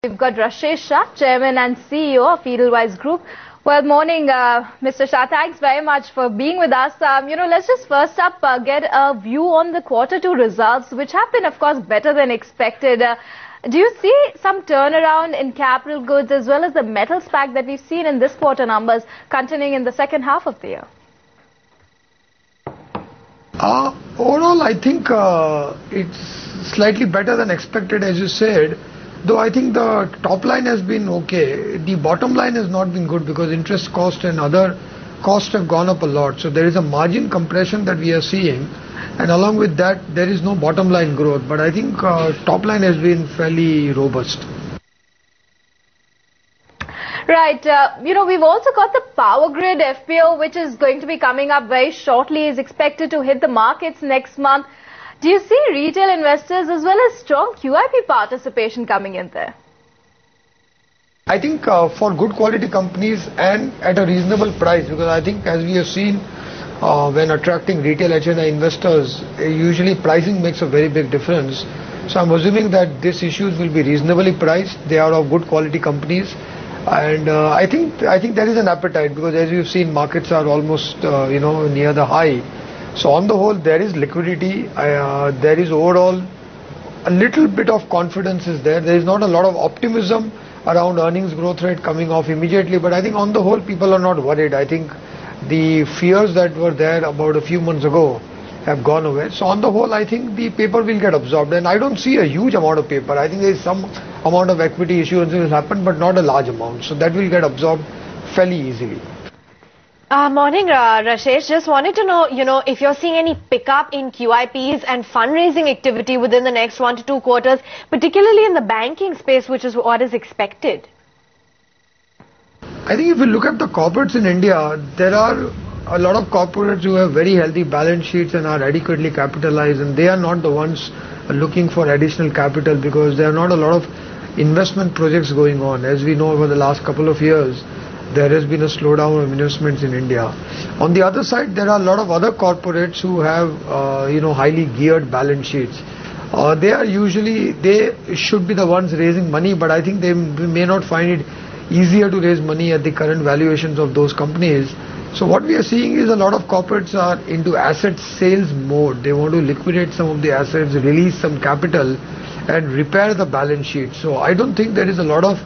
We've got Rashesh Shah, Chairman and CEO of Edelweiss Group. Well, morning, Mr. Shah. Thanks very much for being with us. Let's just first up get a view on the Q2 results, which have been, of course, better than expected. Do you see some turnaround in capital goods as well as the metals pack that we've seen in this quarter numbers continuing in the second half of the year? Overall, I think it's slightly better than expected, as you said. Though I think the top line has been okay, the bottom line has not been good because interest cost and other costs have gone up a lot. So there is a margin compression that we are seeing, and along with that, there is no bottom line growth. But I think top line has been fairly robust. Right. We've also got the Power Grid FPO, which is going to be coming up very shortly, is expected to hit the markets next month. Do you see retail investors as well as strong QIP participation coming in there? I think for good quality companies and at a reasonable price, because I think as we have seen when attracting retail HNI investors, usually pricing makes a very big difference. So I'm assuming that these issues will be reasonably priced. They are of good quality companies. And I think there is an appetite because as you've seen, markets are almost near the high. So on the whole, there is liquidity. There is overall a little bit of confidence is there. There is not a lot of optimism around earnings growth rate coming off immediately. But I think on the whole, people are not worried. I think the fears that were there about a few months ago have gone away. So on the whole, I think the paper will get absorbed. And I don't see a huge amount of paper. I think there is some amount of equity issuance will happen, but not a large amount. So that will get absorbed fairly easily. Morning, Rashesh. Just wanted to know, if you're seeing any pickup in QIPs and fundraising activity within the next 1 to 2 quarters, particularly in the banking space, which is what is expected. I think if you look at the corporates in India, there are a lot of corporates who have very healthy balance sheets and are adequately capitalized, and they are not the ones looking for additional capital because there are not a lot of investment projects going on. As we know, over the last couple of years, there has been a slowdown of investments in India. On the other side, there are a lot of other corporates who have, highly geared balance sheets. They should be the ones raising money, but I think they may not find it easier to raise money at the current valuations of those companies. So what we are seeing is a lot of corporates are into asset sales mode. They want to liquidate some of the assets, release some capital, and repair the balance sheet. So I don't think there is a lot of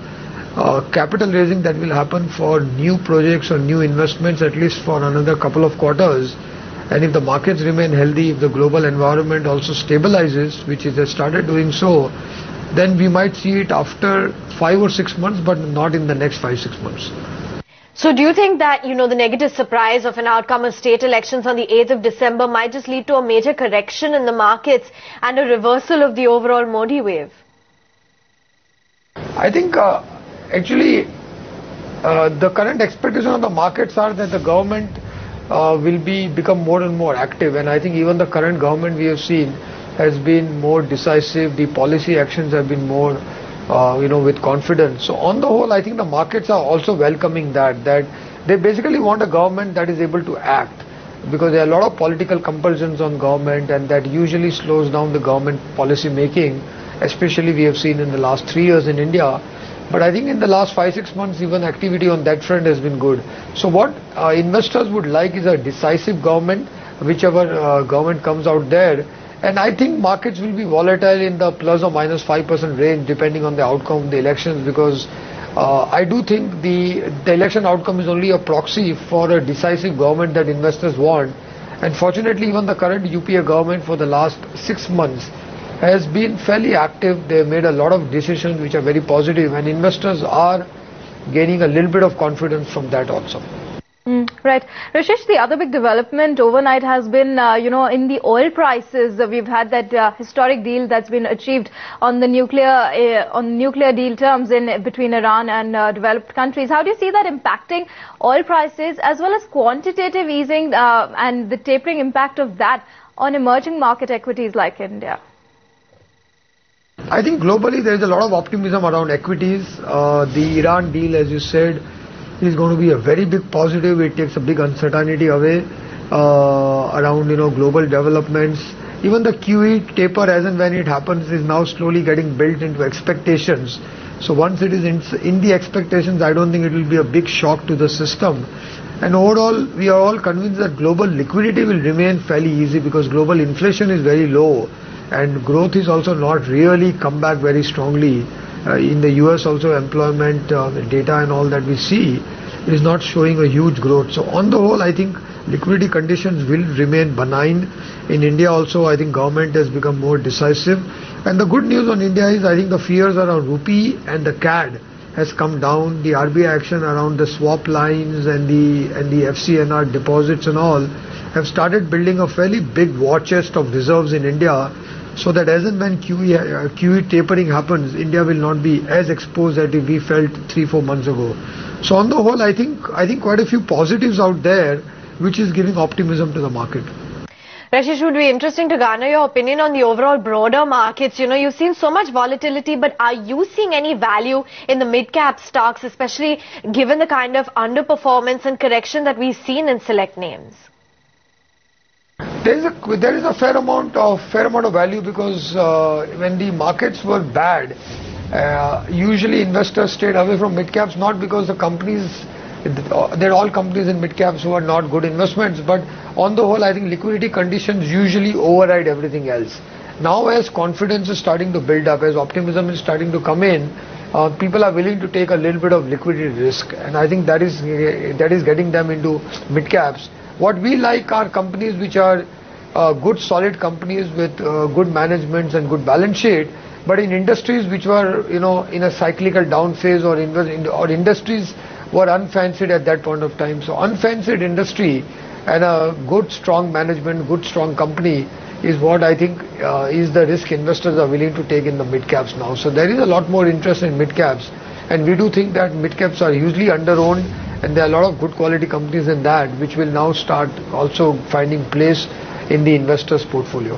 capital raising that will happen for new projects or new investments at least for another couple of quarters. And if the markets remain healthy, if the global environment also stabilizes, which it has started doing so, then we might see it after 5 or 6 months, but not in the next 5-6 months. So do you think that, the negative surprise of an outcome of state elections on the 8th of December might just lead to a major correction in the markets and a reversal of the overall Modi wave? I think actually, the current expectation of the markets are that the government will become more and more active, and I think even the current government we have seen has been more decisive. The policy actions have been more, with confidence. So on the whole, I think the markets are also welcoming that they basically want a government that is able to act, because there are a lot of political compulsions on government, and that usually slows down the government policy making, especially we have seen in the last 3 years in India. But I think in the last 5-6 months, even activity on that front has been good. So what investors would like is a decisive government, whichever government comes out there. And I think markets will be volatile in the plus or minus 5% range depending on the outcome of the elections, because I do think the election outcome is only a proxy for a decisive government that investors want. And fortunately, even the current UPA government for the last 6 months has been fairly active. They have made a lot of decisions which are very positive, and investors are gaining a little bit of confidence from that also. Right. Rashesh, the other big development overnight has been, in the oil prices. We've had that historic deal that's been achieved on the nuclear deal terms between Iran and developed countries. How do you see that impacting oil prices as well as quantitative easing and the tapering impact of that on emerging market equities like India? I think globally there is a lot of optimism around equities. The Iran deal, as you said, is going to be a very big positive. It takes a big uncertainty away around global developments. Even the QE taper, as and when it happens, is now slowly getting built into expectations. So once it is in the expectations, I don't think it will be a big shock to the system. And overall, we are all convinced that global liquidity will remain fairly easy because global inflation is very low and growth is also not really come back very strongly. In the US also employment data and all that we see is not showing a huge growth. So on the whole, I think liquidity conditions will remain benign. In India also, I think government has become more decisive. And the good news on India is I think the fears around rupee and the CAD has come down. The RBI action around the swap lines and the FCNR deposits and all have started building a fairly big war chest of reserves in India, so that as and when QE tapering happens, India will not be as exposed as we felt 3-4 months ago. So on the whole, I think quite a few positives out there, which is giving optimism to the market. Rashesh, would be interesting to garner your opinion on the overall broader markets. You know, you've seen so much volatility, but are you seeing any value in the mid-cap stocks, especially given the kind of underperformance and correction that we've seen in select names? There is a fair amount of value because when the markets were bad, usually investors stayed away from mid caps, not because the companies, there are all companies in mid caps who are not good investments, but on the whole, I think liquidity conditions usually override everything else. Now, as confidence is starting to build up, as optimism is starting to come in, people are willing to take a little bit of liquidity risk, and I think that is getting them into mid caps. What we like are companies which are good, solid companies with good managements and good balance sheet, but in industries which were, in a cyclical down phase or industries were unfancied at that point of time. So unfancied industry and a good, strong management, good, strong company is what I think is the risk investors are willing to take in the mid caps now. So there is a lot more interest in mid caps, and we do think that mid caps are hugely under-owned, and there are a lot of good quality companies in that which will now start also finding place in the investors' portfolio.